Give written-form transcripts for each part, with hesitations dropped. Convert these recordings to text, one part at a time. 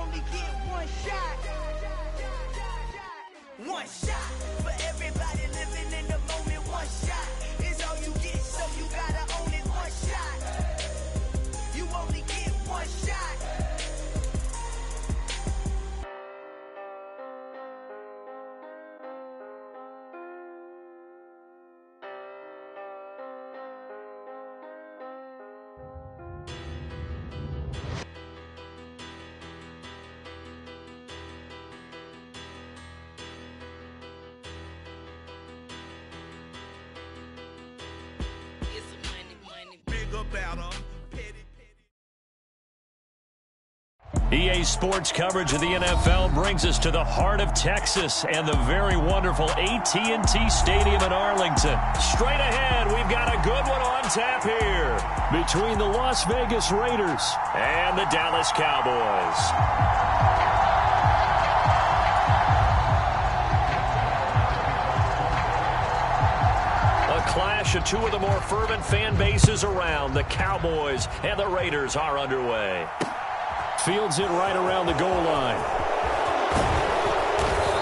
only get one shot. One shot for everybody living in the moment. One shot is all you get, so you gotta own it. One shot. You only get one shot. EA Sports coverage of the NFL brings us to the heart of Texas and the very wonderful AT&T Stadium in Arlington. Straight ahead, we've got a good one on tap here between the Las Vegas Raiders and the Dallas Cowboys. A clash of two of the more fervent fan bases around. The Cowboys and the Raiders are underway. Fields it right around the goal line.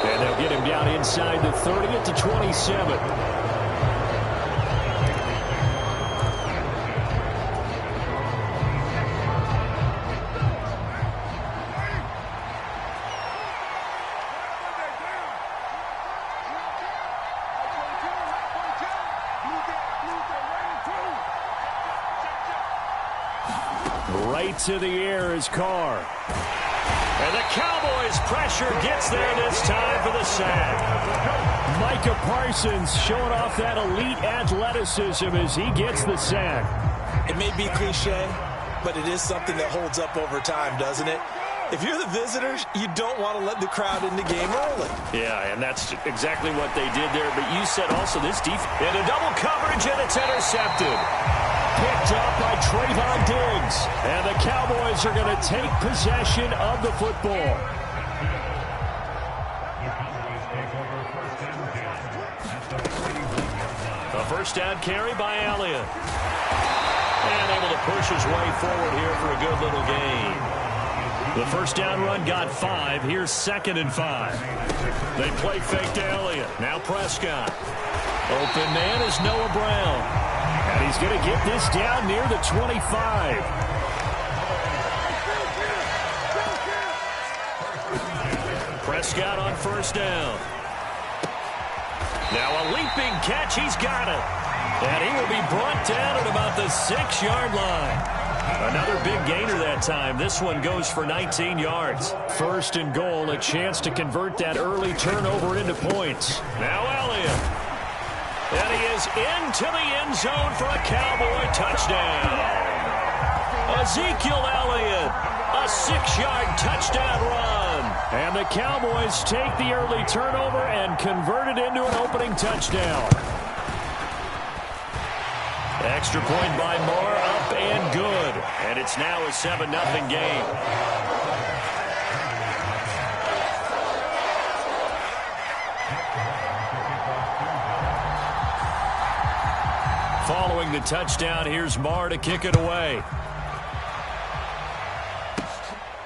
And they'll get him down inside the 30 to 27. Right to the air is Carr. And the Cowboys' pressure gets there this time for the sack. Micah Parsons showing off that elite athleticism as he gets the sack. It may be cliche, but it is something that holds up over time, doesn't it? If you're the visitors, you don't want to let the crowd in the game early. Yeah, and that's exactly what they did there. But you said also this defense into double coverage, and it's intercepted. Picked up by Trayvon Diggs. And the Cowboys are going to take possession of the football. A first down carry by Elliott. And able to push his way forward here for a good little gain. The first down run got 5. Here's 2nd and 5. They play fake to Elliott. Now Prescott. Open man is Noah Brown. And he's going to get this down near the 25. Prescott on first down. Now a leaping catch. He's got it. And he will be brought down at about the 6-yard line. Another big gainer that time. This one goes for 19 yards. First and goal, a chance to convert that early turnover into points. Now Elliott. And he is into the end zone for a Cowboy touchdown. Ezekiel Elliott, a 6-yard touchdown run. And the Cowboys take the early turnover and convert it into an opening touchdown. Extra point by Moore, up and good. And it's now a 7-0 game. Following the touchdown, here's Marr to kick it away.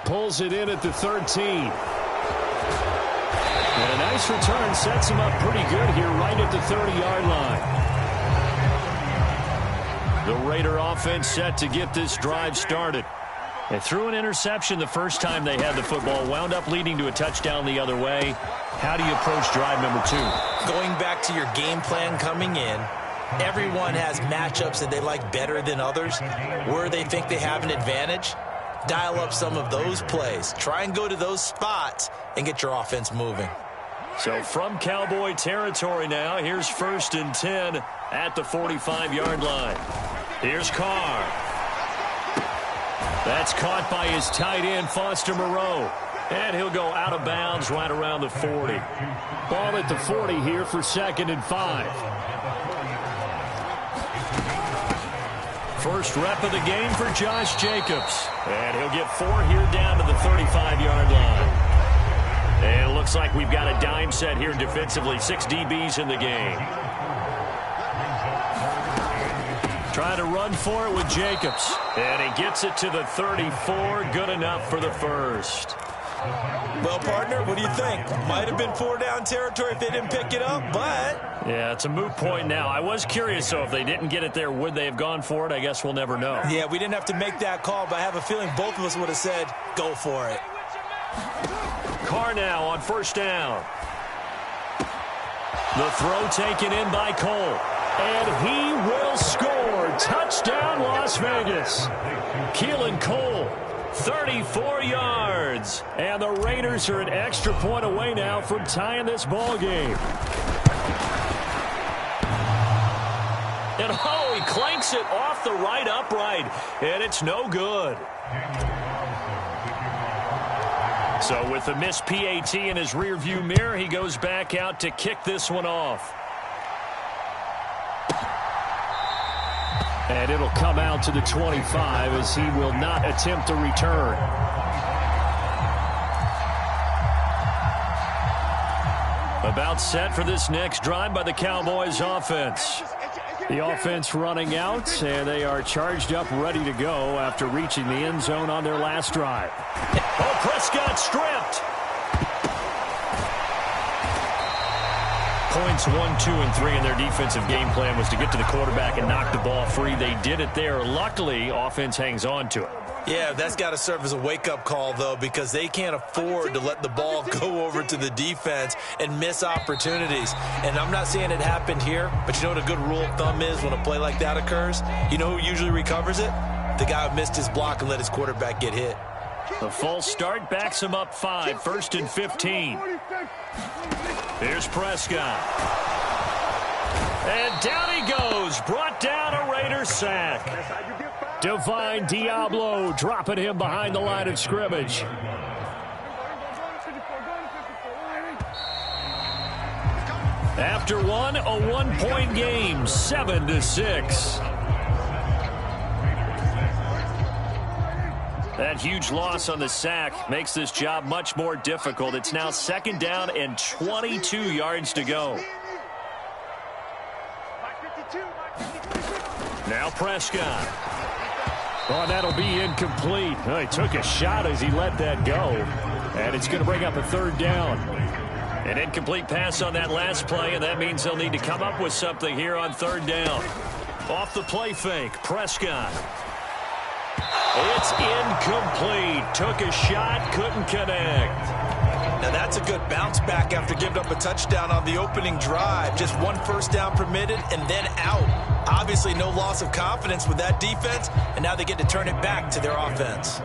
Pulls it in at the 13. And a nice return sets him up pretty good here right at the 30-yard line. The Raider offense set to get this drive started. They threw an interception the first time they had the football, wound up leading to a touchdown the other way. How do you approach drive number 2? Going back to your game plan coming in, everyone has matchups that they like better than others. Where they think they have an advantage, dial up some of those plays. Try and go to those spots and get your offense moving. So from Cowboy territory now, here's 1st and 10 at the 45-yard line. Here's Carr. That's caught by his tight end, Foster Moreau. And he'll go out of bounds right around the 40. Ball at the 40 here for 2nd and 5. First rep of the game for Josh Jacobs. And he'll get 4 here down to the 35-yard line. And it looks like we've got a dime set here defensively. 6 DBs in the game. Trying to run for it with Jacobs. And he gets it to the 34. Good enough for the first. Well, partner, what do you think? Might have been 4 down territory if they didn't pick it up, but... Yeah, it's a moot point now. I was curious, so if they didn't get it there, would they have gone for it? I guess we'll never know. Yeah, we didn't have to make that call, but I have a feeling both of us would have said, go for it. Carr now on first down. The throw taken in by Cole. And he will score. Touchdown, Las Vegas. Keelan Cole, 34 yards. And the Raiders are an extra point away now from tying this ball game. And oh, he clanks it off the right upright. And it's no good. So with the missed PAT in his rearview mirror, he goes back out to kick this one off. And it'll come out to the 25 as he will not attempt a return. About set for this next drive by the Cowboys offense. The offense running out, and they are charged up, ready to go after reaching the end zone on their last drive. Oh, Prescott stripped. Points 1, 2, and 3 in their defensive game plan was to get to the quarterback and knock the ball free. They did it there. Luckily, offense hangs on to it. Yeah, that's got to serve as a wake-up call, though, because they can't afford to let the ball go over to the defense and miss opportunities. And I'm not saying it happened here, but you know what a good rule of thumb is when a play like that occurs? You know who usually recovers it? The guy who missed his block and let his quarterback get hit. The false start backs him up 5, 1st and 15. Here's Prescott. And down he goes. Brought down a Raider sack. Divine Diablo dropping him behind the line of scrimmage. After one, a 1-point game, 7-6. That huge loss on the sack makes this job much more difficult. It's now 2nd down and 22 yards to go. Now Prescott. Oh, that'll be incomplete. Oh, he took a shot as he let that go. And it's going to bring up a 3rd down. An incomplete pass on that last play, and that means they'll need to come up with something here on 3rd down. Off the play fake, Prescott. It's incomplete. Took a shot, couldn't connect. Now that's a good bounce back after giving up a touchdown on the opening drive. Just 1 first down permitted and then out. Obviously no loss of confidence with that defense, and now they get to turn it back to their offense.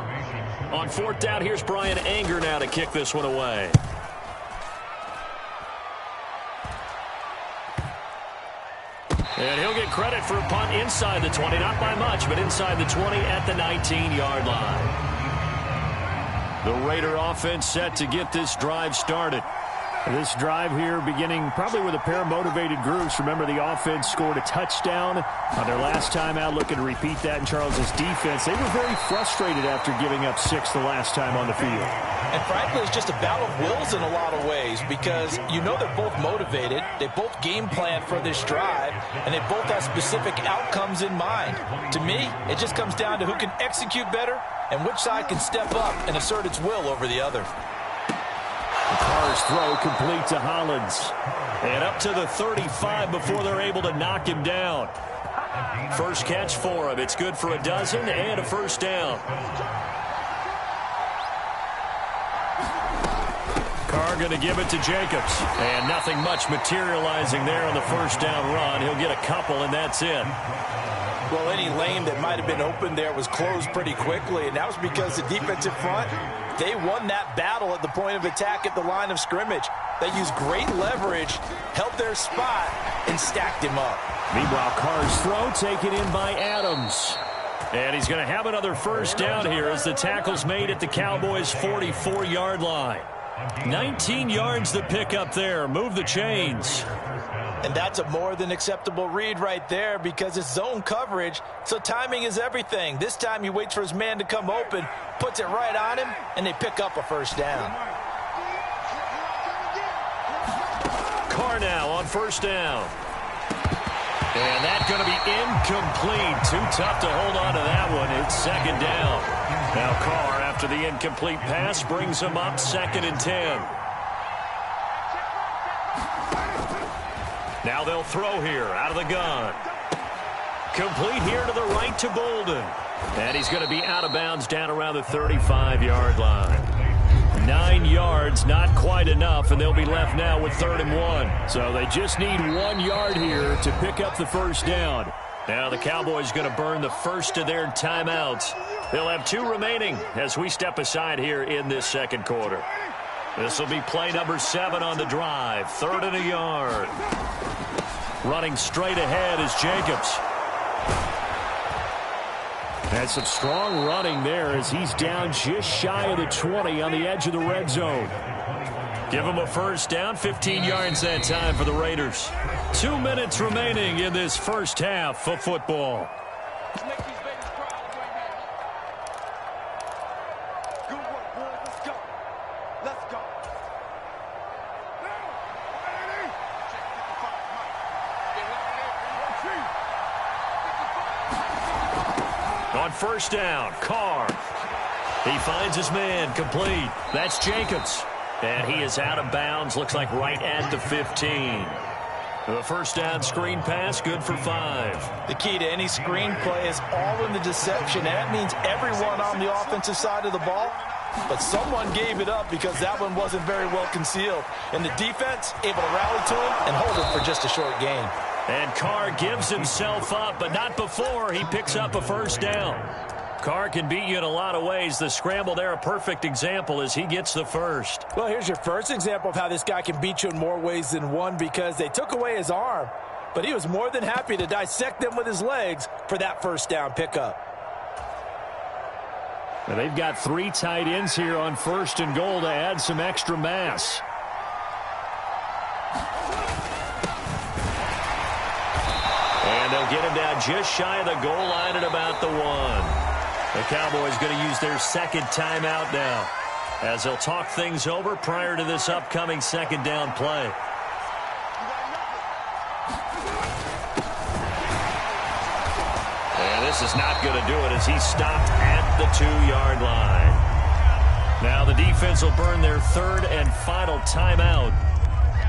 On 4th down, here's Brian Anger now to kick this one away. And he'll get credit for a punt inside the 20. Not by much, but inside the 20 at the 19-yard line. The Raider offense set to get this drive started. This drive here beginning probably with a pair of motivated groups. Remember, the offense scored a touchdown on their last time out. Looking to repeat that in Charles's defense. They were very frustrated after giving up 6 the last time on the field. And frankly, it's just a battle of wills in a lot of ways because you know they're both motivated. They both game plan for this drive, and they both have specific outcomes in mind. To me, it just comes down to who can execute better and which side can step up and assert its will over the other. Carr's throw complete to Hollins. And up to the 35 before they're able to knock him down. First catch for him. It's good for a dozen and a 1st down. Carr going to give it to Jacobs. And nothing much materializing there on the 1st down run. He'll get a couple, and that's it. Well, any lane that might have been open there was closed pretty quickly, and that was because the defensive front, they won that battle at the point of attack at the line of scrimmage. They used great leverage, held their spot, and stacked him up. Meanwhile, Carr's throw taken in by Adams. And he's going to have another 1st down here as the tackle's made at the Cowboys' 44-yard line. 19 yards the pick up there. Move the chains. And that's a more than acceptable read right there because it's zone coverage, so timing is everything. This time he waits for his man to come open, puts it right on him, and they pick up a 1st down. Carr now on 1st down. And that's going to be incomplete. Too tough to hold on to that one. It's 2nd down. Now Carr, after the incomplete pass, brings him up 2nd and 10. Now they'll throw here out of the gun. Complete here to the right to Bolden. And he's going to be out of bounds down around the 35-yard line. 9 yards, not quite enough, and they'll be left now with 3rd and 1. So they just need 1 yard here to pick up the first down. Now the Cowboys going to burn the first of their timeouts. They'll have 2 remaining as we step aside here in this second quarter. This will be play number 7 on the drive. 3rd and a yard. Running straight ahead is Jacobs. And some strong running there as he's down just shy of the 20 on the edge of the red zone. Give him a first down, 15 yards that time for the Raiders. 2 minutes remaining in this first half of football. On first down, Carr. He finds his man, complete. That's Jacobs. And he is out of bounds, looks like right at the 15. The first down screen pass, good for 5. The key to any screen play is all in the deception. That means everyone on the offensive side of the ball. But someone gave it up because that one wasn't very well concealed. And the defense able to rally to him and hold him for just a short gain. And Carr gives himself up, but not before he picks up a first down. Carr can beat you in a lot of ways. The scramble there, a perfect example as he gets the first. Well, here's your first example of how this guy can beat you in more ways than one, because they took away his arm, but he was more than happy to dissect them with his legs for that first down pickup. Now they've got 3 tight ends here on 1st and goal to add some extra mass. And they'll get him down just shy of the goal line at about the 1. The Cowboys going to use their 2nd timeout now as they'll talk things over prior to this upcoming 2nd down play. And this is not going to do it as he's stopped at the 2-yard line. Now the defense will burn their 3rd and final timeout.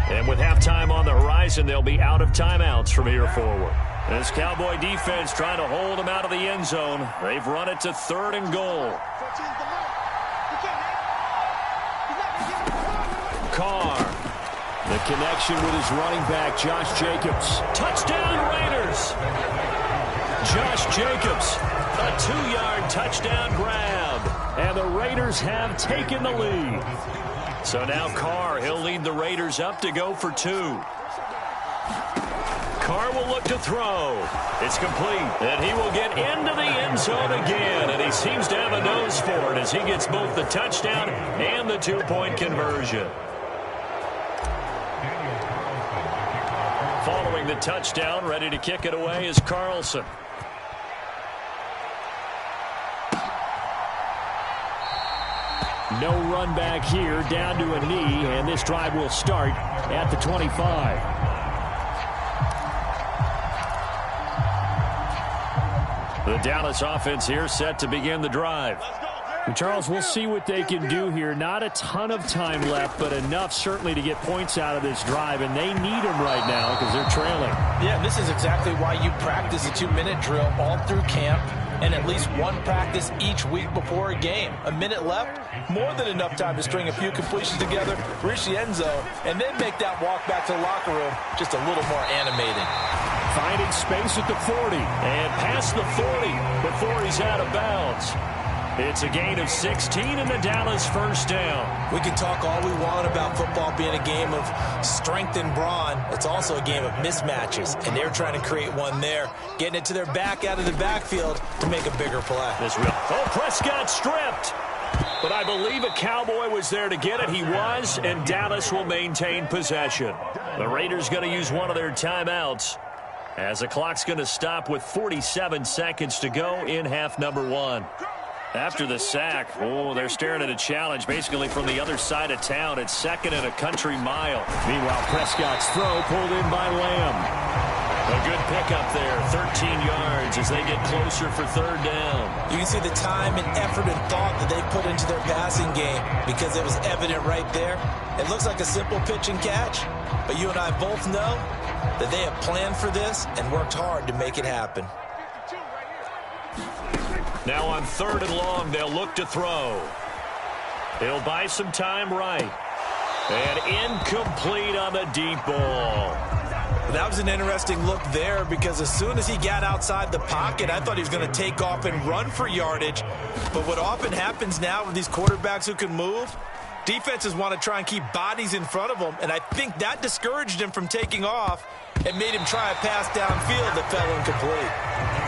And with halftime on the horizon, they'll be out of timeouts from here forward. This Cowboy defense trying to hold them out of the end zone. They've run it to 3rd and goal. Carr. The connection with his running back, Josh Jacobs. Touchdown, Raiders. Josh Jacobs, a 2-yard touchdown grab. And the Raiders have taken the lead. So now Carr, he'll lead the Raiders up to go for 2. Carr will look to throw. It's complete. And he will get into the end zone again. And he seems to have a nose for it as he gets both the touchdown and the 2-point conversion. Following the touchdown, ready to kick it away is Carlson. No run back here, down to a knee, and this drive will start at the 25. The Dallas offense here set to begin the drive. And Charles, we'll see what they can do here. Not a ton of time left, but enough certainly to get points out of this drive, and they need them right now because they're trailing. Yeah, this is exactly why you practice a 2-minute drill all through camp and at least one practice each week before a game. A minute left, more than enough time to string a few completions together, reach the end zone, and then make that walk back to the locker room just a little more animated. Finding space at the 40 and past the 40 before he's out of bounds. It's a gain of 16 and the Dallas first down. We can talk all we want about football being a game of strength and brawn. It's also a game of mismatches, and they're trying to create one there, getting it to their back out of the backfield to make a bigger play. Prescott stripped. But I believe a Cowboy was there to get it. He was, and Dallas will maintain possession. The Raiders going to use one of their timeouts as the clock's going to stop with 47 seconds to go in half number 1. After the sack, they're staring at a challenge basically from the other side of town. It's 2nd and a country mile. Meanwhile, Prescott's throw pulled in by Lamb. A good pickup there, 13 yards as they get closer for third down. You can see the time and effort and thought that they put into their passing game because it was evident right there. It looks like a simple pitch and catch, but you and I both know that they have planned for this and worked hard to make it happen. Now on third and long, they'll look to throw. He'll buy some time right. And incomplete on the deep ball. That was an interesting look there because as soon as he got outside the pocket, I thought he was going to take off and run for yardage. But what often happens now with these quarterbacks who can move, defenses want to try and keep bodies in front of them, and I think that discouraged him from taking off and made him try a pass downfield that fell incomplete.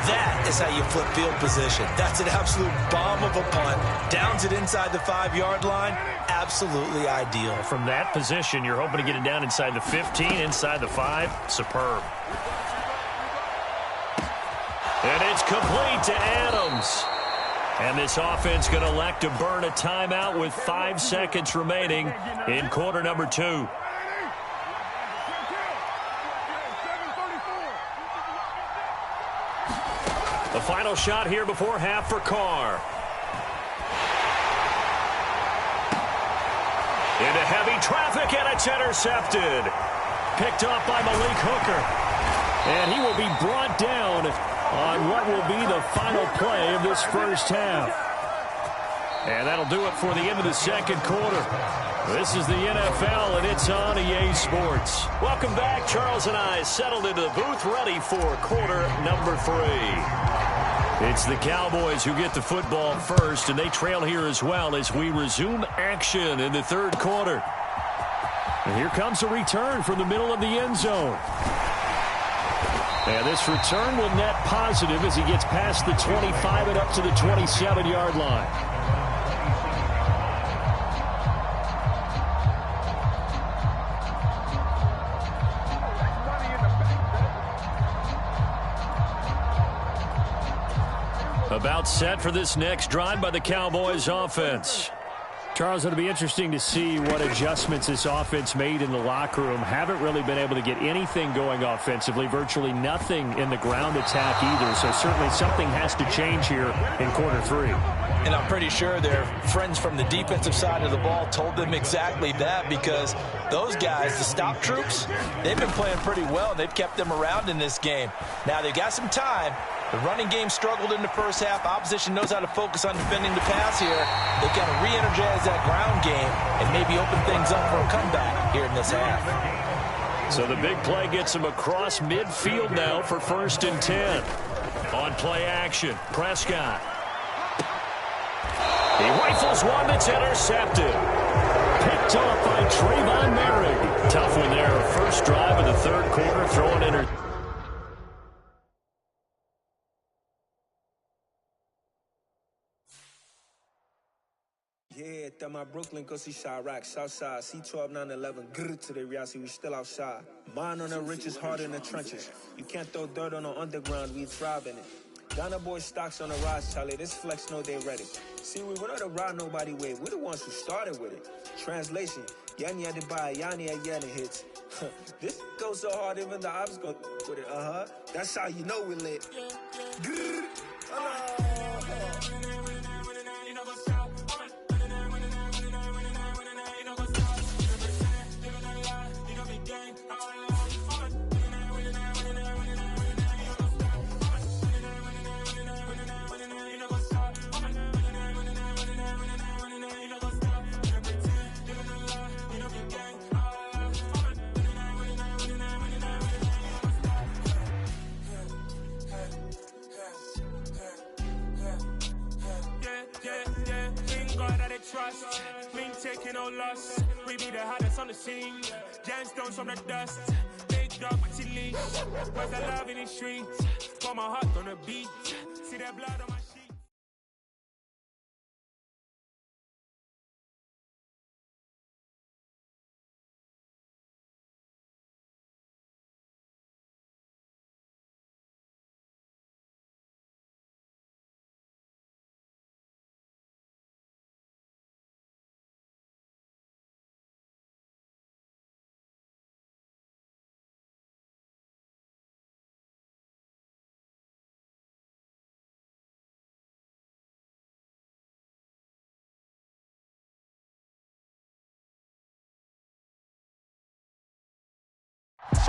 That is how you flip field position. That's an absolute bomb of a punt. Downs it inside the 5-yard line. Absolutely ideal. From that position, you're hoping to get it down inside the 15, inside the 5. Superb. And it's complete to Adams. And this offense going to elect to burn a timeout with 5 seconds remaining in quarter number 2. The final shot here before half for Carr. Into heavy traffic, and it's intercepted. Picked off by Malik Hooker. And he will be brought down on what will be the final play of this first half. And that'll do it for the end of the second quarter. This is the NFL, and it's on EA Sports. Welcome back. Charles and I settled into the booth, ready for quarter number 3. It's the Cowboys who get the football first, and they trail here as well as we resume action in the third quarter. And here comes a return from the middle of the end zone. And this return will net positive as he gets past the 25 and up to the 27-yard line. About set for this next drive by the Cowboys offense. Charles, it'll be interesting to see what adjustments this offense made in the locker room. Haven't really been able to get anything going offensively, virtually nothing in the ground attack either. So certainly something has to change here in quarter 3. And I'm pretty sure their friends from the defensive side of the ball told them exactly that because those guys, the stop troops, they've been playing pretty well. They've kept them around in this game. Now they've got some time. The running game struggled in the first half. Opposition knows how to focus on defending the pass here. They've got to re-energize that ground game and maybe open things up for a comeback here in this half. So the big play gets him across midfield now for 1st and 10. On play action, Prescott. He rifles one that's intercepted. Picked off by Trayvon Merrick. Tough one there. First drive of the third quarter, throwing in her. Yeah, that my Brooklyn, go see Chirac, Southside, C12, 911, grrr to the reality, we still outside. Mine on the riches, hard in the trenches. You can't throw dirt on the underground, we thrive in it. Ghana boys stocks on the rise, Charlie, this flex know they ready. See, we not to ride nobody wave, we the ones who started with it. Translation, Yanni had to buy, Yanni had Yanni hits. This goes so hard, even the ops go with it, That's how you know we lit. Grrr, trust. We ain't taking no loss. We be the hottest on the scene. Gemstones from the dust. Big dog, but she leash. Where's the love in the streets? Pour my heart on the beat. See that blood on my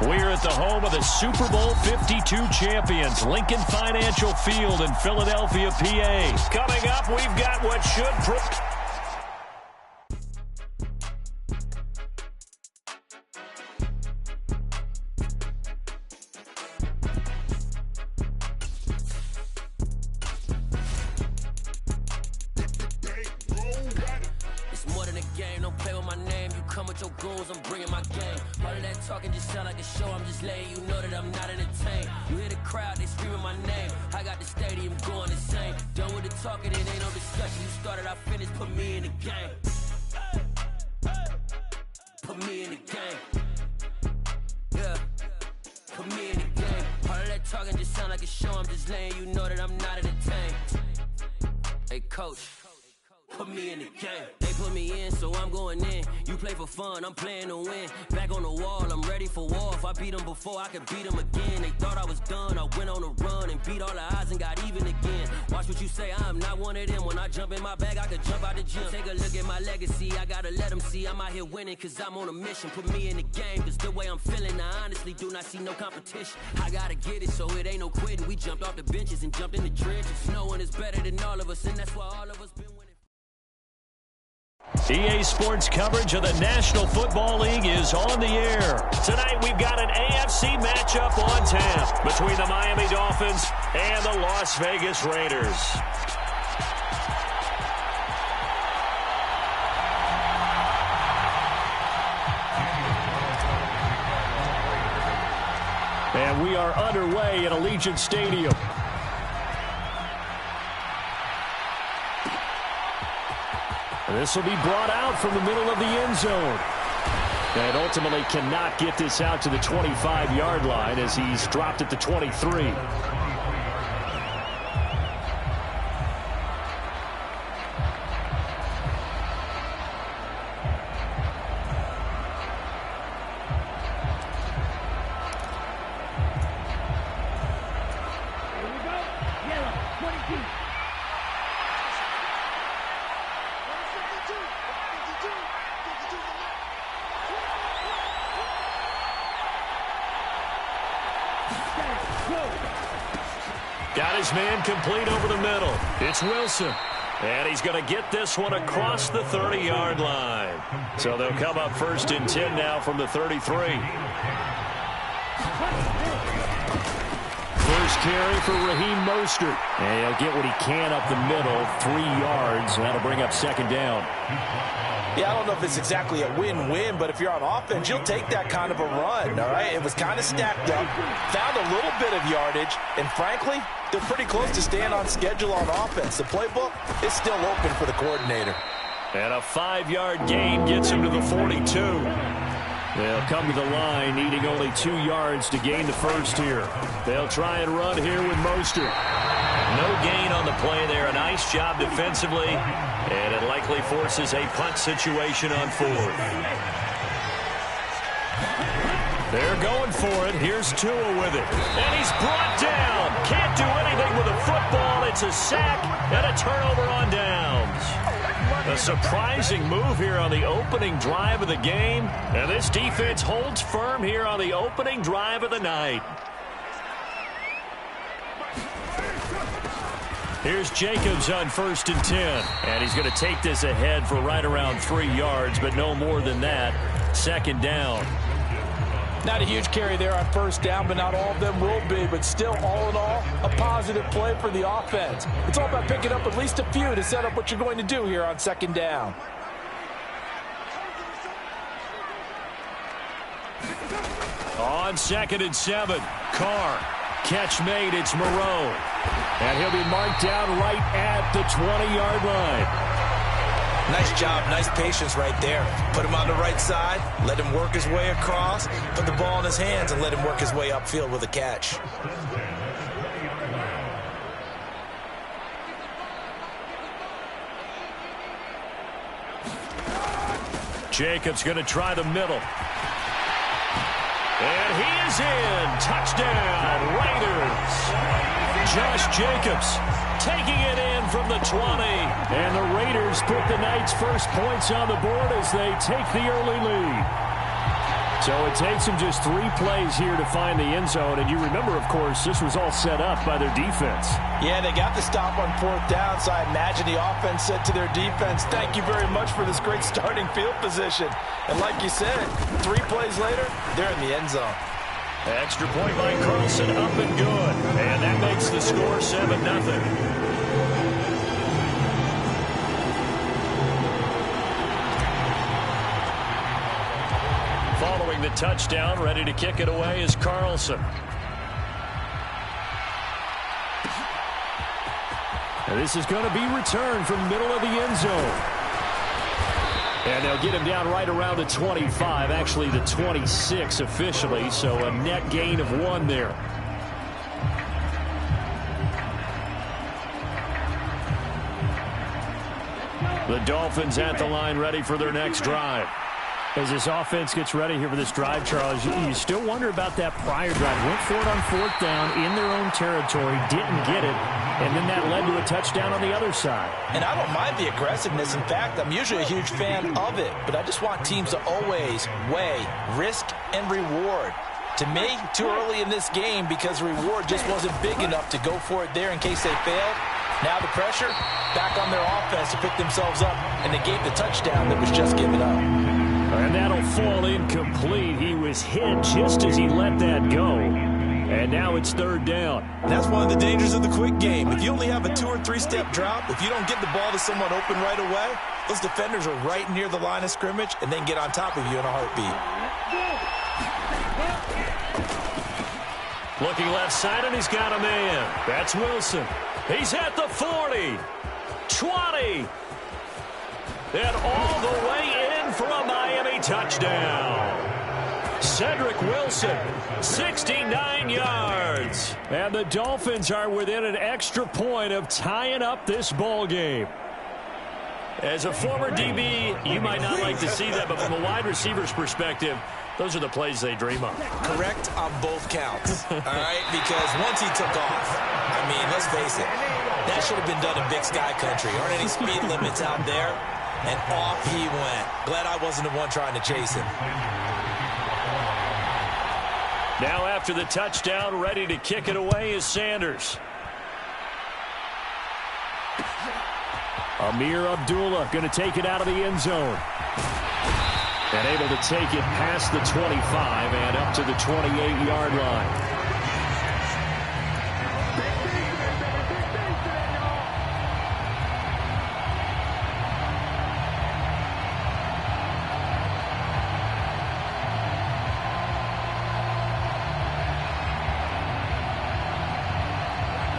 We're at the home of the Super Bowl 52 champions, Lincoln Financial Field in Philadelphia, PA. Coming up, we've got what should... Talking just sound like a show, I'm just letting you know that I'm not entertained. You hear the crowd, they screaming my name. I got the stadium going insane. Done with the talking, it ain't no discussion. You started, I finished, put me in the game. Put me in the game. Yeah, put me in the game. All of that talking just sound like a show, I'm just letting you know that I'm not entertained. Hey, coach. Put me in the game. They put me in, so I'm going in. You play for fun, I'm playing to win. Back on the wall, I'm ready for war. If I beat them before, I could beat them again. They thought I was done, I went on a run and beat all the odds and got even again. Watch what you say, I'm not one of them. When I jump in my bag, I could jump out the gym. Take a look at my legacy, I gotta let them see I'm out here winning, cause I'm on a mission. Put me in the game, cause the way I'm feeling, I honestly do not see no competition. I gotta get it, so it ain't no quitting. We jumped off the benches and jumped in the trenches. No one is better than all of us, and that's why all of us been winning. EA Sports coverage of the National Football League is on the air. Tonight we've got an AFC matchup on tap between the Miami Dolphins and the Las Vegas Raiders. And we are underway at Allegiant Stadium. This will be brought out from the middle of the end zone. And ultimately cannot get this out to the 25-yard line as he's dropped at the 23. Got his man complete over the middle. It's Wilson. And he's going to get this one across the 30-yard line. So they'll come up 1st and 10 now from the 33. First carry for Raheem Mostert. And he'll get what he can up the middle, 3 yards. And that'll bring up 2nd down. Yeah, I don't know if it's exactly a win-win, but if you're on offense, you'll take that kind of a run, all right? It was kind of stacked up, found a little bit of yardage, and frankly, they're pretty close to staying on schedule on offense. The playbook is still open for the coordinator. And a 5-yard gain gets him to the 42. They'll come to the line, needing only 2 yards to gain the first here. They'll try and run here with Mostert. No gain on the play there. A nice job defensively, and it likely forces a punt situation on 4th. They're going for it. Here's Tua with it. And he's brought down. Can't do anything with a football. It's a sack and a turnover on downs. A surprising move here on the opening drive of the game. And this defense holds firm here on the opening drive of the night. Here's Jacobs on 1st and 10. And he's going to take this ahead for right around 3 yards, but no more than that. 2nd down. Not a huge carry there on 1st down, but not all of them will be. But still, all in all, a positive play for the offense. It's all about picking up at least a few to set up what you're going to do here on 2nd down. On 2nd and 7, Carr. Catch made, it's Moreau. And he'll be marked down right at the 20-yard line. Nice job, nice patience right there. Put him on the right side, let him work his way across, put the ball in his hands, and let him work his way upfield with a catch. Jacobs going to try the middle. And he is in. Touchdown, Raiders. Josh Jacobs taking it in from the 20. And the Raiders put the night's first points on the board as they take the early lead. So it takes them just 3 plays here to find the end zone. And you remember, of course, this was all set up by their defense. Yeah, they got the stop on 4th down, so I imagine the offense said to their defense, thank you very much for this great starting field position. And like you said, 3 plays later, they're in the end zone. Extra point by Carlson, up and good. And that makes the score 7-0. Following the touchdown, ready to kick it away is Carlson. And this is going to be returned from middle of the end zone. And they'll get him down right around the 25, actually the 26 officially, so a net gain of 1 there. The Dolphins at the line ready for their next drive. As this offense gets ready here for this drive, Charles, you still wonder about that prior drive. Went for it on 4th down in their own territory, didn't get it, and then that led to a touchdown on the other side. And I don't mind the aggressiveness. In fact, I'm usually a huge fan of it, but I just want teams to always weigh risk and reward. To me, too early in this game because the reward just wasn't big enough to go for it there in case they failed. Now the pressure back on their offense to pick themselves up and negate the touchdown that was just given up. And that'll fall incomplete. He was hit just as he let that go. And now it's 3rd down. And that's one of the dangers of the quick game. If you only have a 2- or 3-step drop, if you don't get the ball to someone open right away, those defenders are right near the line of scrimmage and then get on top of you in a heartbeat. Looking left side, and he's got a man. That's Wilson. He's at the 40, 20, and all the way in for a Miami touchdown. Cedric Wilson, 69 yards. And the Dolphins are within an extra point of tying up this ball game. As a former DB, you might not like to see that, but from a wide receiver's perspective, those are the plays they dream of. Correct on both counts, all right? Because once he took off, I mean, let's face it, that should have been done in Big Sky Country. Aren't any speed limits out there? And off he went. Glad I wasn't the one trying to chase him. Now after the touchdown, ready to kick it away is Sanders. Amir Abdullah going to take it out of the end zone. And able to take it past the 25 and up to the 28-yard line.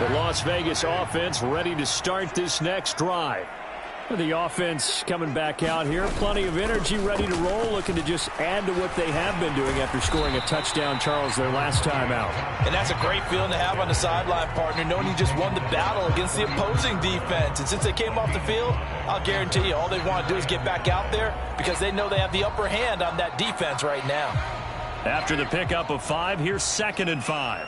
The Las Vegas offense ready to start this next drive. The offense coming back out here. Plenty of energy, ready to roll, looking to just add to what they have been doing after scoring a touchdown, Charles, their last time out. And that's a great feeling to have on the sideline, partner, knowing you just won the battle against the opposing defense. And since they came off the field, I'll guarantee you all they want to do is get back out there because they know they have the upper hand on that defense right now. After the pickup of 5, here's 2nd and 5.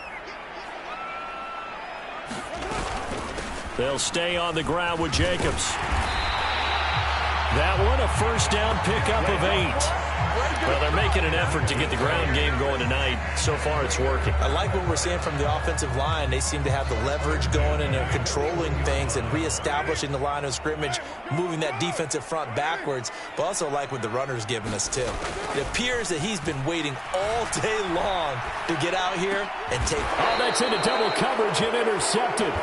They'll stay on the ground with Jacobs. That one, a first down pickup of 8. Well, they're making an effort to get the ground game going tonight. So far, it's working. I like what we're seeing from the offensive line. They seem to have the leverage going, and they're controlling things and reestablishing the line of scrimmage, moving that defensive front backwards, but also like what the runner's giving us, too. It appears that he's been waiting all day long to get out here and take. Oh, that's into double coverage and intercepted.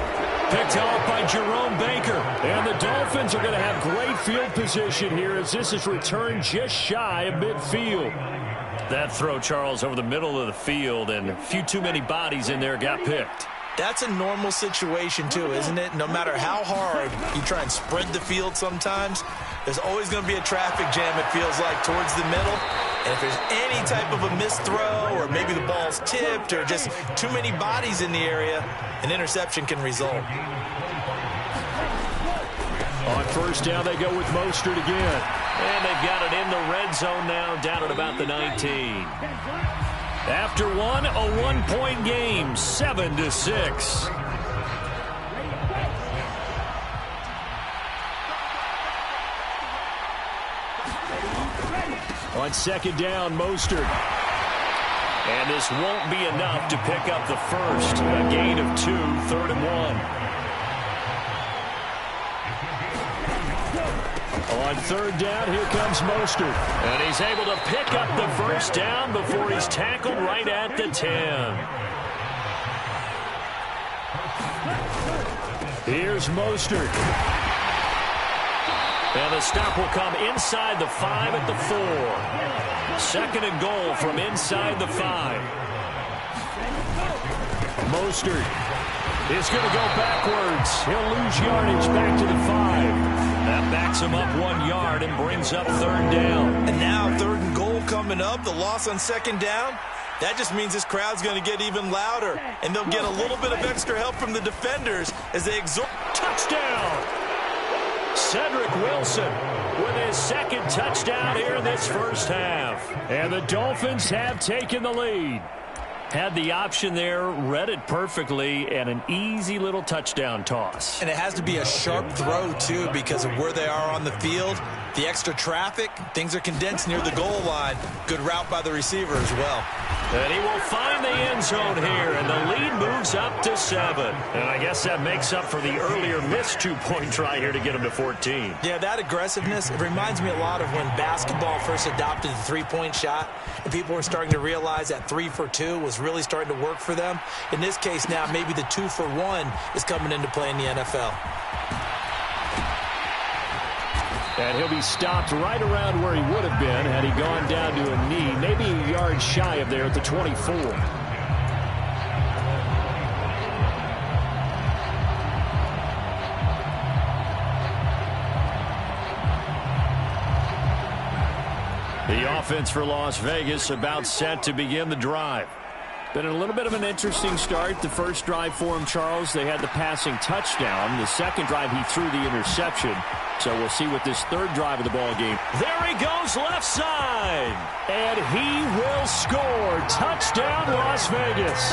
Picked off by Jerome Baker. And the Dolphins are going to have great field position here as this is returned just shy of midfield. That throw, Charles, over the middle of the field, and a few too many bodies in there got picked. That's a normal situation, too, isn't it? No matter how hard you try and spread the field sometimes, there's always going to be a traffic jam, it feels like, towards the middle. And if there's any type of a missed throw or maybe the ball's tipped or just too many bodies in the area, an interception can result. On first down, they go with Mostert again. And they've got it in the red zone now, down at about the 19. After one, a 1-point game, 7-6. On second down, Mostert. And this won't be enough to pick up the first. A gain of 2, 3rd and 1. On 3rd down, here comes Mostert. And he's able to pick up the first down before he's tackled right at the 10. Here's Mostert. And the stop will come inside the 5 at the 4. 2nd and goal from inside the 5. Mostert is going to go backwards. He'll lose yardage back to the 5. That backs him up 1 yard and brings up 3rd down. And now 3rd and goal coming up. The loss on 2nd down. That just means this crowd's going to get even louder. And they'll get a little bit of extra help from the defenders as they exhort. Touchdown! Cedric Wilson with his 2nd touchdown here in this first half. And the Dolphins have taken the lead. Had the option there, read it perfectly, and an easy little touchdown toss. And it has to be a sharp throw, too, because of where they are on the field. The extra traffic, things are condensed near the goal line. Good route by the receiver as well. And he will find the end zone here, and the lead moves up to 7. And I guess that makes up for the earlier missed 2-point try here to get him to 14. Yeah, that aggressiveness, it reminds me a lot of when basketball first adopted the three-point shot, and people were starting to realize that 3 for 2 was really starting to work for them. In this case now, maybe the 2 for 1 is coming into play in the NFL. And he'll be stopped right around where he would have been had he gone down to a knee, maybe a yard shy of there at the 24. The offense for Las Vegas about set to begin the drive. Been a little bit of an interesting start. The first drive for him, Charles, they had the passing touchdown. The second drive, he threw the interception. So we'll see what this 3rd drive of the ball game. There he goes left side. And he will score. Touchdown, Las Vegas.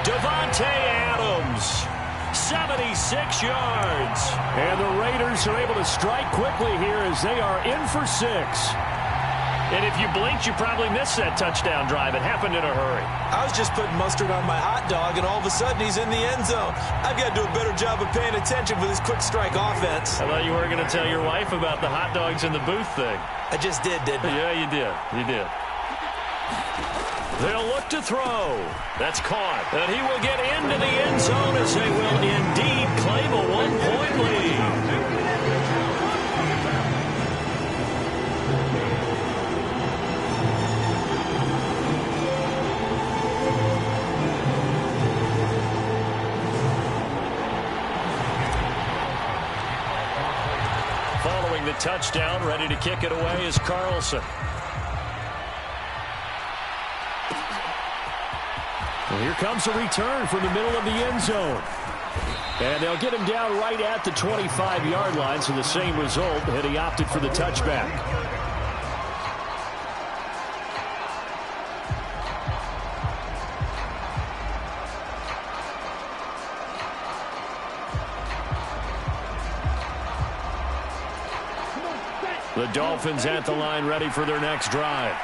Devontae Adams, 76 yards. And the Raiders are able to strike quickly here as they are in for 6. And if you blinked, you probably missed that touchdown drive. It happened in a hurry. I was just putting mustard on my hot dog, and all of a sudden he's in the end zone. I've got to do a better job of paying attention for this quick strike offense. I thought you were going to tell your wife about the hot dogs in the booth thing. I just did, didn't I? Yeah, you did. You did. They'll look to throw. That's caught. And he will get into the end zone as they will indeed claim a 1-point lead. Following the touchdown, ready to kick it away is Carlson. Well, here comes a return from the middle of the end zone. And they'll get him down right at the 25-yard line, so the same result had he opted for the touchback. The Dolphins at the line ready for their next drive.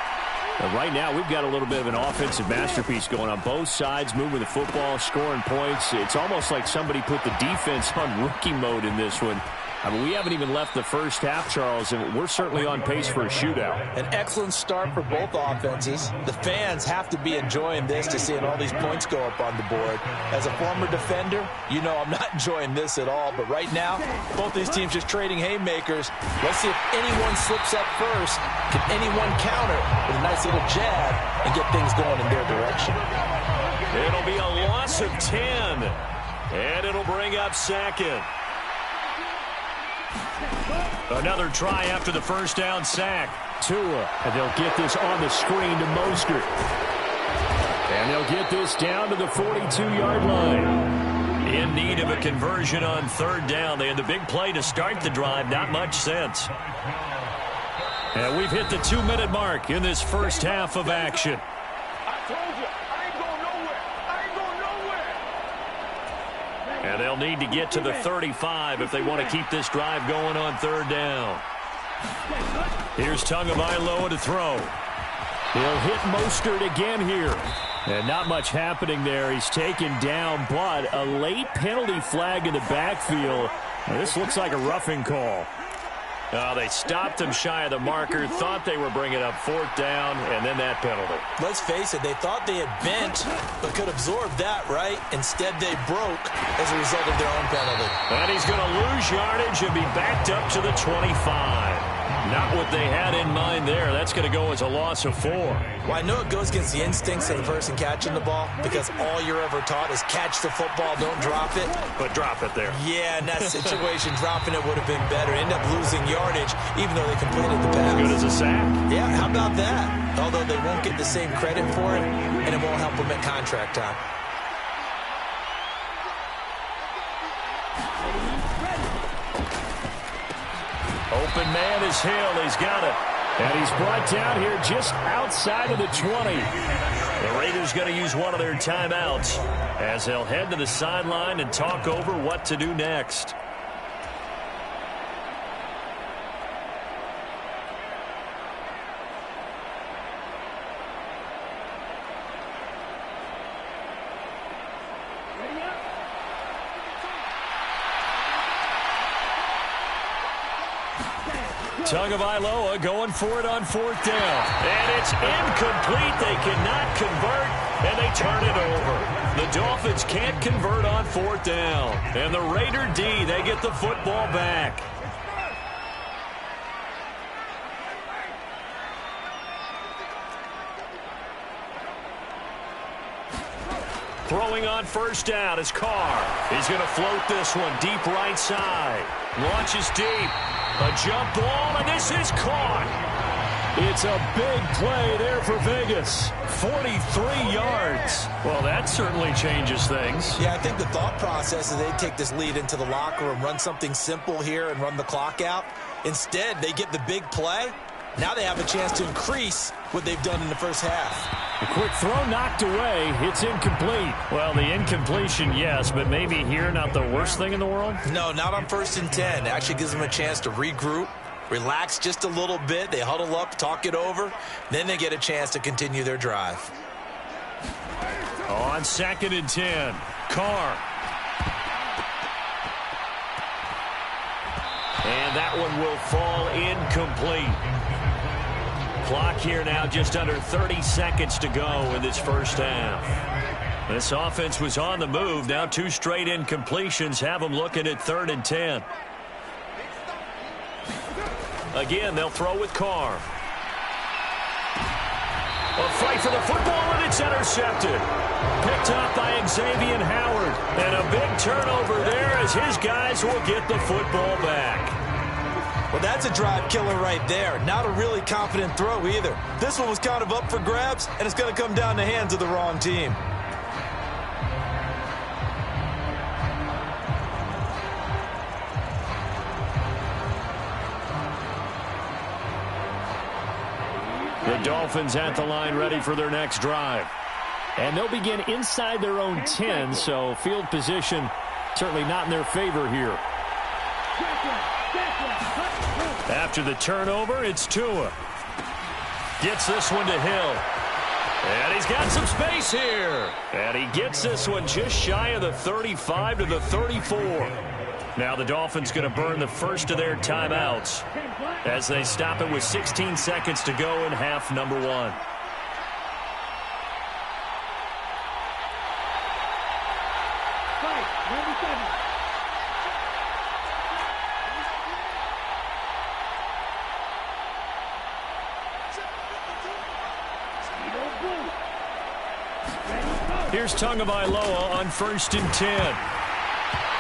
And right now, we've got a little bit of an offensive masterpiece going on both sides, moving the football, scoring points. It's almost like somebody put the defense on rookie mode in this one. I mean, we haven't even left the first half, Charles, and we're certainly on pace for a shootout. An excellent start for both offenses. The fans have to be enjoying this to seeing all these points go up on the board. As a former defender, you know I'm not enjoying this at all. But right now, both these teams just trading haymakers. Let's see if anyone slips up first. Can anyone counter with a nice little jab and get things going in their direction? It'll be a loss of 10, and it'll bring up 2nd. Another try after the first down sack. Tua, and they'll get this on the screen to Mostert. And they'll get this down to the 42-yard line. In need of a conversion on 3rd down. They had the big play to start the drive. Not much sense. And we've hit the 2-minute mark in this first half of action. And they'll need to get to the 35 if they want to keep this drive going on 3rd down. Here's Tagovailoa to throw. He'll hit Mostert again here. And not much happening there. He's taken down, but a late penalty flag in the backfield. Now, this looks like a roughing call. They stopped him shy of the marker, thought they were bringing up 4th down, and then that penalty. Let's face it, they thought they had bent, but could absorb that, right? Instead, they broke as a result of their own penalty. And he's going to lose yardage and be backed up to the 25. Not what they had in mind there. That's going to go as a loss of 4. Well, I know it goes against the instincts of the person catching the ball because all you're ever taught is catch the football, don't drop it. But drop it there. Yeah, in that situation, dropping it would have been better. End up losing yardage, even though they completed the pass. Good as a sack. Yeah, how about that? Although they won't get the same credit for it, and it won't help them at contract time. Open man is Hill. He's got it. And he's brought down here just outside of the 20. The Raiders going to use one of their timeouts as they'll head to the sideline and talk over what to do next. Tagovailoa going for it on 4th down. And it's incomplete. They cannot convert, and they turn it over. The Dolphins can't convert on 4th down. And the Raider D, they get the football back. Throwing on 1st down is Carr. He's going to float this one deep right side. Launches deep. A jump ball, and this is caught. It's a big play there for Vegas. 43 yards. Well, that certainly changes things. Yeah, I think the thought process is they take this lead into the locker room, run something simple here and run the clock out. Instead, they get the big play. Now they have a chance to increase what they've done in the first half. A quick throw knocked away. It's incomplete. Well, the incompletion, yes, but maybe here not the worst thing in the world? No, not on 1st and 10. It actually gives them a chance to regroup, relax just a little bit. They huddle up, talk it over. Then they get a chance to continue their drive. On 2nd and 10, Carr. And that one will fall incomplete. Clock here now just under 30 seconds to go in this first half. This offense was on the move. Now 2 straight incompletions have them looking at 3rd and 10. Again, they'll throw with Carr. A fight for the football, and it's intercepted. Picked up by Xavier Howard. And a big turnover there as his guys will get the football back. Well, that's a drive killer right there. Not a really confident throw either. This one was kind of up for grabs, and it's going to come down the hands of the wrong team. The Dolphins at the line ready for their next drive. And they'll begin inside their own 10, so field position certainly not in their favor here. After the turnover, it's Tua. Gets this one to Hill. And he's got some space here. And he gets this one just shy of the 35 to the 34. Now the Dolphins going to burn the first of their timeouts as they stop it with 16 seconds to go in half number 1. Here's Tagovailoa on 1st and 10.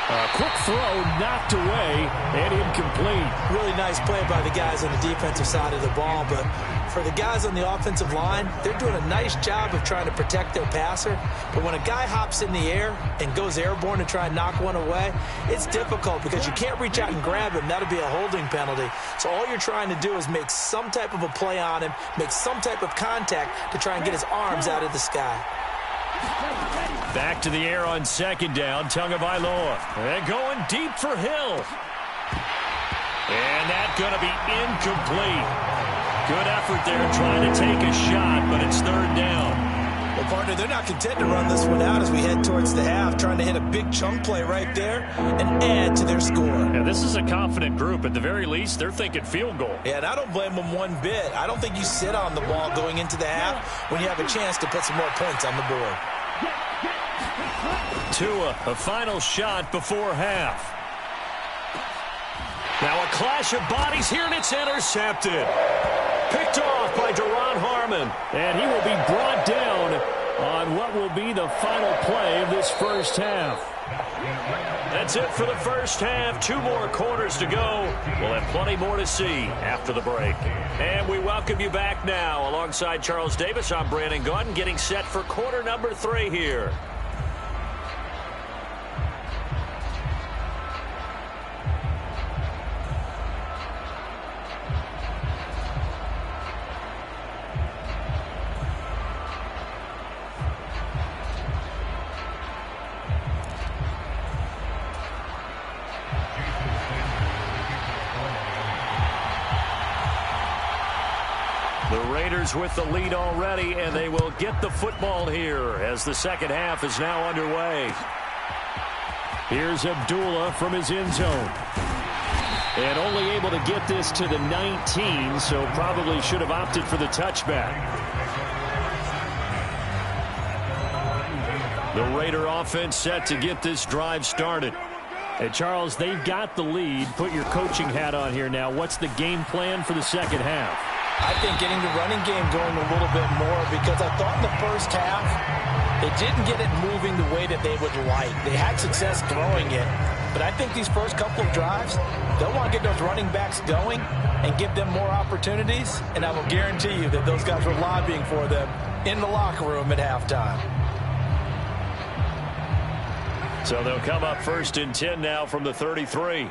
A quick throw knocked away and incomplete. Really nice play by the guys on the defensive side of the ball, but for the guys on the offensive line, they're doing a nice job of trying to protect their passer. But when a guy hops in the air and goes airborne to try and knock one away, it's difficult because you can't reach out and grab him. That'll be a holding penalty. So all you're trying to do is make some type of a play on him, make some type of contact to try and get his arms out of the sky. Back to the air on 2nd down, Tagovailoa. And going deep for Hill. And that's going to be incomplete. Good effort there trying to take a shot, but it's third down. Well, partner, they're not content to run this one out as we head towards the half, trying to hit a big chunk play right there and add to their score. Yeah, this is a confident group. At the very least, they're thinking field goal. Yeah, and I don't blame them one bit. I don't think you sit on the ball going into the half when you have a chance to put some more points on the board. Tua, a final shot before half. Now a clash of bodies here, and it's intercepted. Picked off by Deron Harmon. And he will be brought down on what will be the final play of this first half. That's it for the first half. 2 more quarters to go. We'll have plenty more to see after the break. And we welcome you back now. Alongside Charles Davis, I'm Brandon Gaudin, getting set for quarter number 3 here. The Raiders with the lead already, and they will get the football here as the second half is now underway. Here's Abdullah from his end zone. And only able to get this to the 19, so probably should have opted for the touchback. The Raider offense set to get this drive started. And Charles, they've got the lead. Put your coaching hat on here now. What's the game plan for the second half? I think getting the running game going a little bit more, because I thought in the first half they didn't get it moving the way that they would like. They had success throwing it, but I think these first couple of drives, they'll want to get those running backs going and give them more opportunities, and I will guarantee you that those guys were lobbying for them in the locker room at halftime. So they'll come up 1st and 10 now from the 33.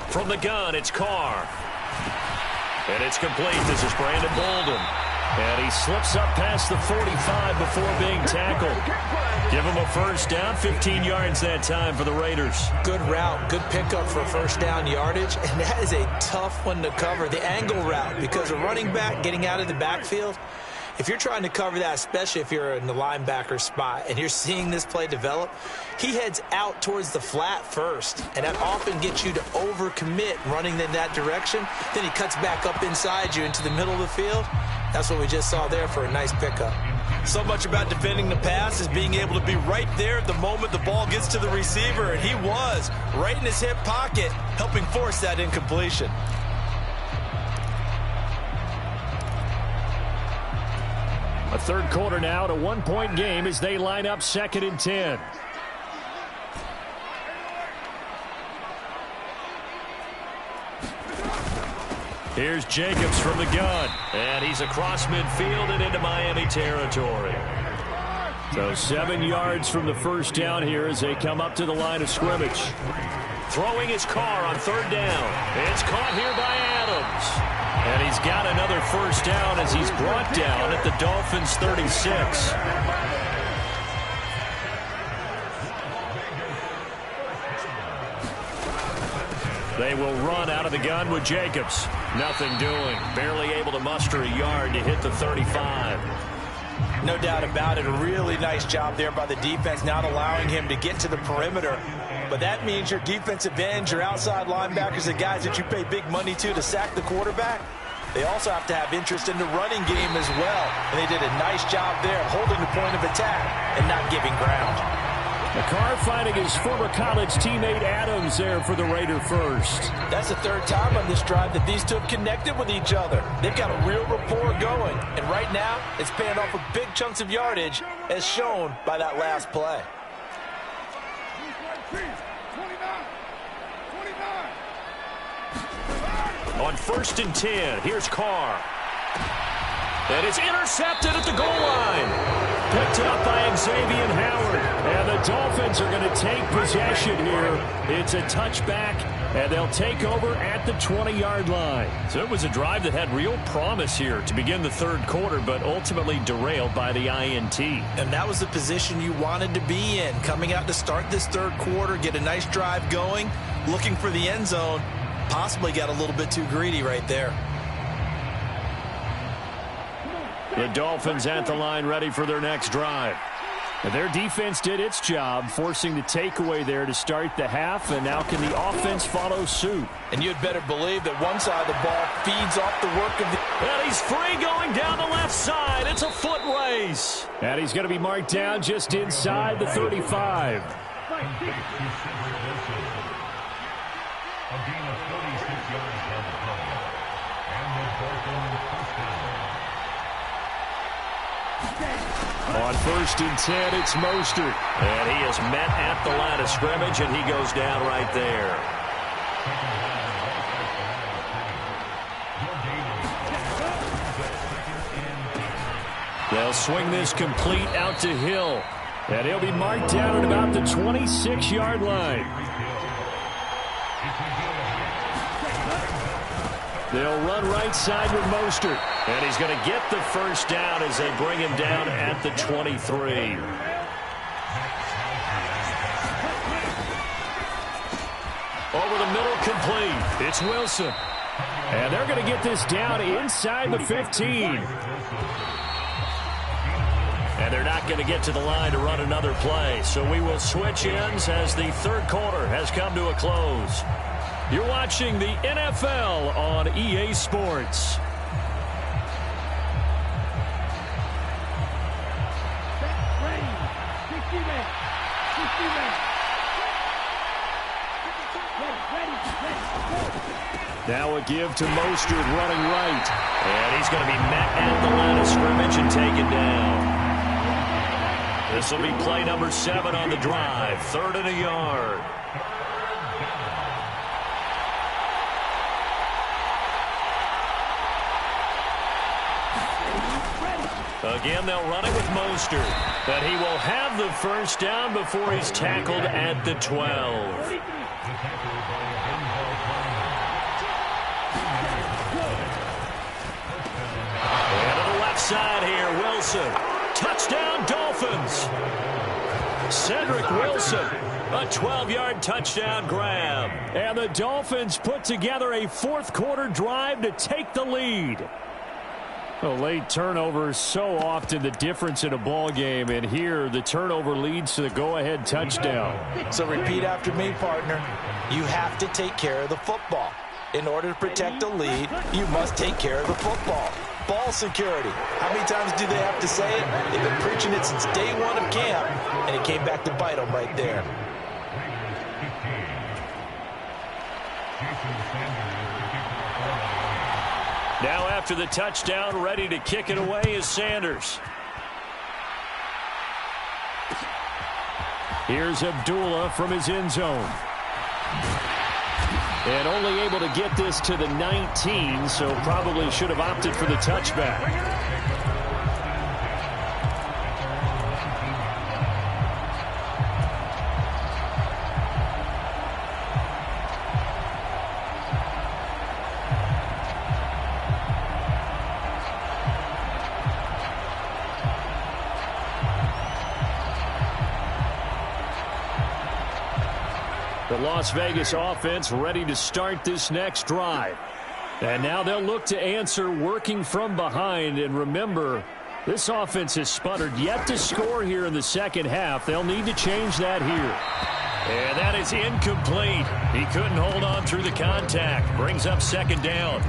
From the gun, it's Carr. And it's complete. This is Brandon Bolden. And he slips up past the 45 before being tackled. Give him a first down, 15 yards that time for the Raiders. Good route, good pickup for first down yardage, and that is a tough one to cover, the angle route, because a running back getting out of the backfield, if you're trying to cover that, especially if you're in the linebacker spot and you're seeing this play develop, he heads out towards the flat first, and that often gets you to overcommit running in that direction. Then he cuts back up inside you into the middle of the field. That's what we just saw there for a nice pickup. So much about defending the pass is being able to be right there at the moment the ball gets to the receiver, and he was right in his hip pocket, helping force that incompletion. A third quarter now, at a 1-point game as they line up 2nd and 10. Here's Jacobs from the gun. And he's across midfield and into Miami territory. So 7 yards from the first down here as they come up to the line of scrimmage. Throwing his Carr on 3rd down. It's caught here by Adams. And he's got another first down as he's brought down at the Dolphins' 36. They will run out of the gun with Jacobs. Nothing doing. Barely able to muster a yard to hit the 35. No doubt about it. A really nice job there by the defense, not allowing him to get to the perimeter. But that means your defensive ends, your outside linebackers, the guys that you pay big money to sack the quarterback, they also have to have interest in the running game as well. And they did a nice job there holding the point of attack and not giving ground. Carr finding his former college teammate Adams there for the Raider first. That's the 3rd time on this drive that these two have connected with each other. They've got a real rapport going. And right now, it's paying off with big chunks of yardage as shown by that last play. On 1st and 10, here's Carr. And it's intercepted at the goal line. Picked up by Xavier Howard. And the Dolphins are going to take possession here. It's a touchback And they'll take over at the 20-yard line. So it was a drive that had real promise here to begin the third quarter, but ultimately derailed by the INT. And that was the position you wanted to be in. Coming out to start this third quarter, get a nice drive going, looking for the end zone. Possibly got a little bit too greedy right there. The Dolphins at the line, ready for their next drive. And their defense did its job, forcing the takeaway there to start the half, and now can the offense follow suit? And you'd better believe that one side of the ball feeds off the work of the... And he's free going down the left side. It's a foot race. And he's going to be marked down just inside the 35. On 1st and 10, it's Mostert. And he is met at the line of scrimmage, and he goes down right there. They'll swing this complete out to Hill. And he'll be marked down at about the 26-yard line. They'll run right side with Mostert. And he's going to get the first down as they bring him down at the 23. Over the middle, complete. It's Wilson. And they're going to get this down inside the 15. And they're not going to get to the line to run another play. So we will switch ends as the third quarter has come to a close. You're watching the NFL on EA Sports. Now a give to Mostert running right. And he's going to be met at the line of scrimmage and taken down. This will be play number 7 on the drive. 3rd and a yard. Again, they'll run it with Mostert. But he will have the first down before he's tackled at the 12. And to the left side here, Wilson. Touchdown, Dolphins. Cedric Wilson, a 12-yard touchdown grab. And the Dolphins put together a fourth-quarter drive to take the lead. A late turnover is so often the difference in a ball game, and here the turnover leads to the go-ahead touchdown. So repeat after me, partner. You have to take care of the football. In order to protect a lead, you must take care of the football. Ball security. How many times do they have to say it? They've been preaching it since day one of camp, and it came back to bite them right there. Now after the touchdown, ready to kick it away is Sanders. Here's Abdullah from his end zone. And only able to get this to the 19, so probably should have opted for the touchback. The Las Vegas offense ready to start this next drive. And now they'll look to answer working from behind. And remember, this offense has sputtered yet to score here in the second half. They'll need to change that here. And that is incomplete. He couldn't hold on through the contact. Brings up second down.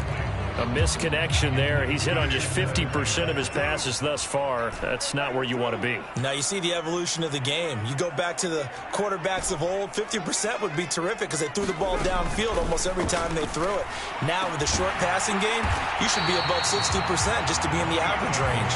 A misconnection there. He's hit on just 50% of his passes thus far. That's not where you want to be. Now you see the evolution of the game. You go back to the quarterbacks of old, 50% would be terrific because they threw the ball downfield almost every time they threw it. Now with the short passing game, you should be above 60% just to be in the average range.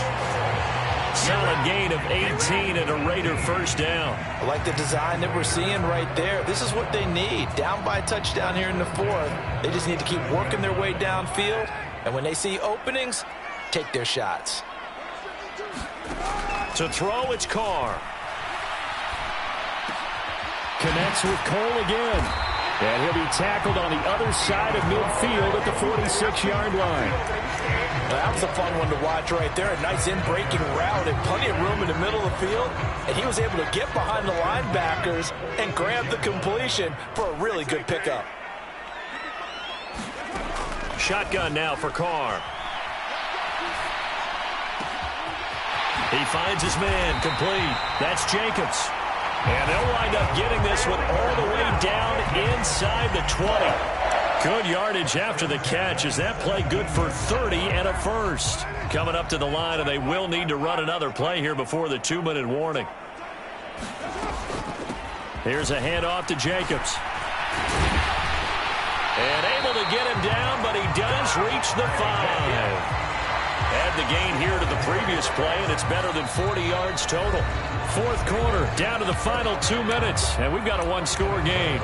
Solid gain of 18 and a Raider first down. I like the design that we're seeing right there. This is what they need. Down by a touchdown here in the fourth. They just need to keep working their way downfield. And when they see openings, take their shots. To throw, it's Carr. Connects with Cole again. And he'll be tackled on the other side of midfield at the 46-yard line. That was a fun one to watch right there. A nice in-breaking route and plenty of room in the middle of the field. And he was able to get behind the linebackers and grab the completion for a really good pickup. Shotgun now for Carr. He finds his man, complete. That's Jacobs. And they'll wind up getting this one all the way down inside the 20. Good yardage after the catch. Is that play good for 30 and a first? Coming up to the line, and they will need to run another play here before the 2-minute warning. Here's a handoff to Jacobs. And able to get him down, but he does reach the 5. Add the gain here to the previous play, and it's better than 40 yards total. Fourth quarter, down to the final 2 minutes, and we've got a one-score game.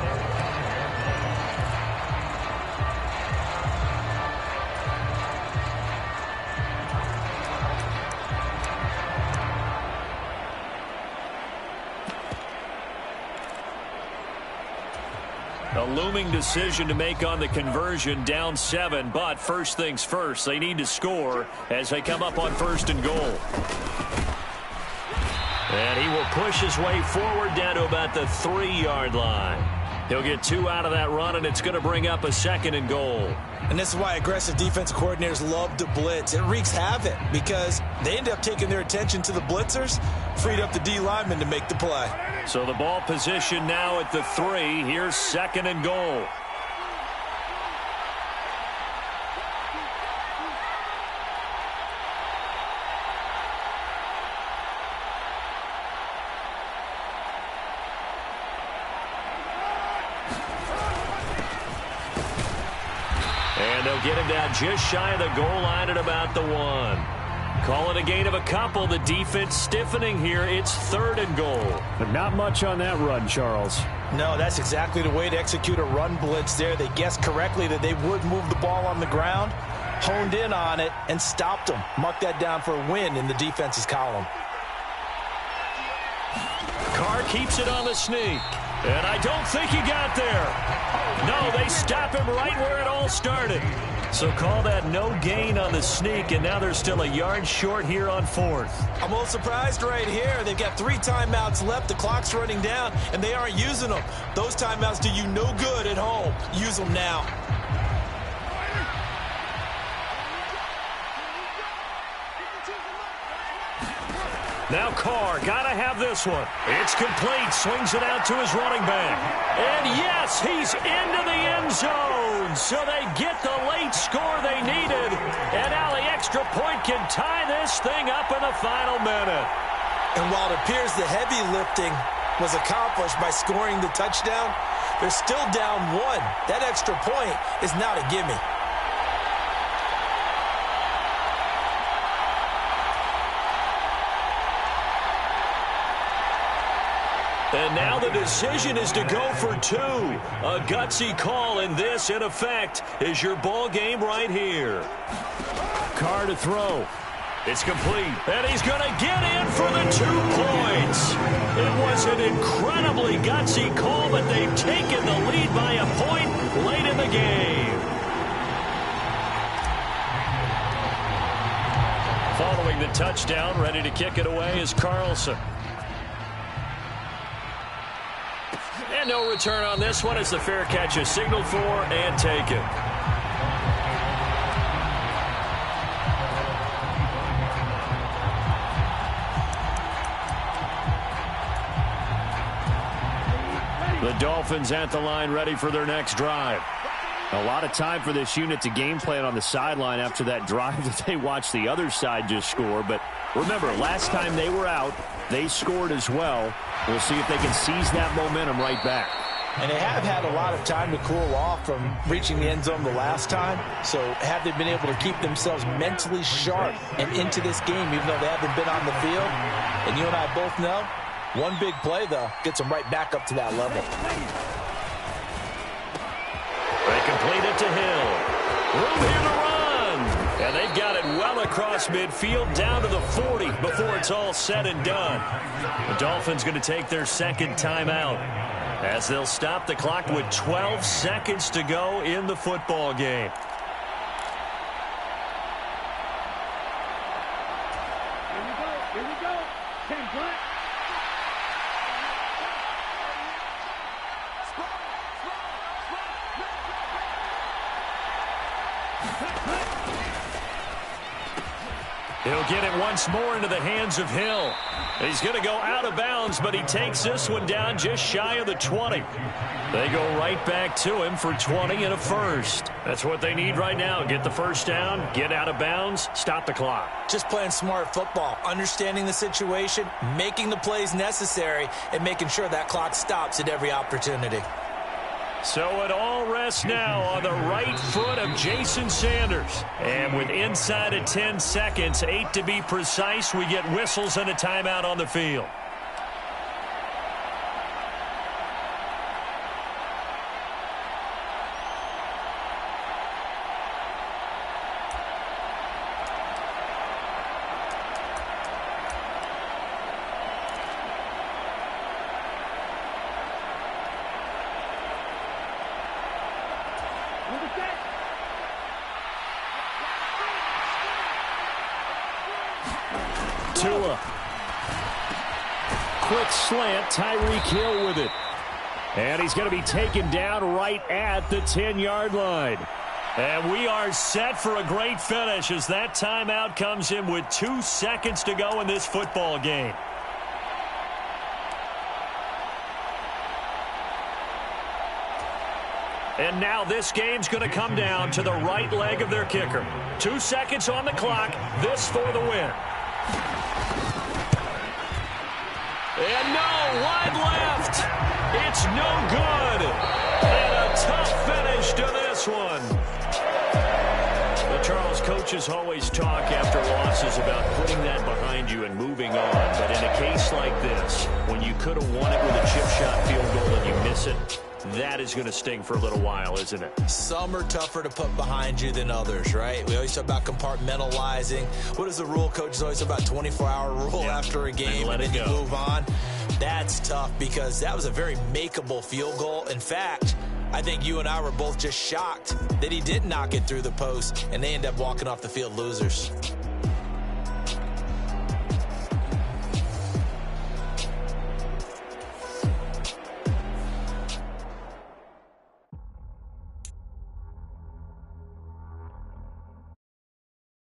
A looming decision to make on the conversion, down 7, but first things first, they need to score as they come up on 1st and goal. And he will push his way forward down to about the 3-yard line. He'll get 2 out of that run, and it's going to bring up a 2nd and goal. And this is why aggressive defensive coordinators love to blitz. It wreaks havoc because they end up taking their attention to the blitzers, freed up the D lineman to make the play. So the ball position now at the 3. Here's 2nd and goal. And they'll get him down just shy of the goal line at about the 1. Call it a gain of a couple. The defense stiffening here. It's 3rd and goal. But not much on that run, Charles. No, that's exactly the way to execute a run blitz there. They guessed correctly that they would move the ball on the ground, honed in on it, and stopped them. Mark that down for a win in the defense's column. Carr keeps it on the sneak. And I don't think he got there. No, they stop him right where it all started. So call that no gain on the sneak, and now they're still a yard short here on 4th. I'm a little surprised right here. They've got 3 timeouts left. The clock's running down, and they aren't using them. Those timeouts do you no good at home. Use them now. Now Carr, gotta have this one. It's complete, swings it out to his running back. And yes, he's into the end zone. So they get the late score they needed. And now the extra point can tie this thing up in the final minute. And while it appears the heavy lifting was accomplished by scoring the touchdown, they're still down 1. That extra point is not a gimme. And now the decision is to go for 2. A gutsy call, and this, in effect, is your ball game right here. Carr to throw. It's complete, and he's going to get in for the 2 points. It was an incredibly gutsy call, but they've taken the lead by a point late in the game. Following the touchdown, ready to kick it away is Carlson. And no return on this one as the fair catch is signaled for and taken. The Dolphins at the line ready for their next drive. A lot of time for this unit to game plan on the sideline after that drive that they watched the other side just score. But remember, last time they were out, they scored as well. We'll see if they can seize that momentum right back. And they have had a lot of time to cool off from reaching the end zone the last time. So have they been able to keep themselves mentally sharp and into this game, even though they haven't been on the field? And you and I both know, one big play, though, gets them right back up to that level. They complete it to Hill. Room here to run. And they've got it well across midfield down to the 40 before it's all said and done. The Dolphins going to take their 2nd timeout. as they'll stop the clock with 12 seconds to go in the football game. Here we go. 10 punt. He'll get it once more into the hands of Hill. He's going to go out of bounds, but he takes this one down just shy of the 20. They go right back to him for 20 and a first. That's what they need right now. Get the first down, get out of bounds, stop the clock. Just playing smart football, understanding the situation, making the plays necessary, and making sure that clock stops at every opportunity. So it all rests now on the right foot of Jason Sanders. And with inside of 10 seconds, 8 to be precise, we get whistles and a timeout on the field. Tua. Quick slant, Tyreek Hill with it. And he's going to be taken down right at the 10-yard line. And we are set for a great finish as that timeout comes in with 2 seconds to go in this football game. And now this game's going to come down to the right leg of their kicker. 2 seconds on the clock. This for the win. And no, wide left. It's no good. And a tough finish to this one. Well, Charles, coaches always talk after losses about putting that behind you and moving on. But in a case like this, when you could have won it with a chip shot field goal and you miss it, that is going to sting for a little while, isn't it? Some are tougher to put behind you than others, right? We always talk about compartmentalizing. What is the rule? Coaches always talk about 24-hour rule after a game and then you move on. That's tough because that was a very makeable field goal. In fact, I think you and I were both just shocked that he didn't knock it through the post and they end up walking off the field losers.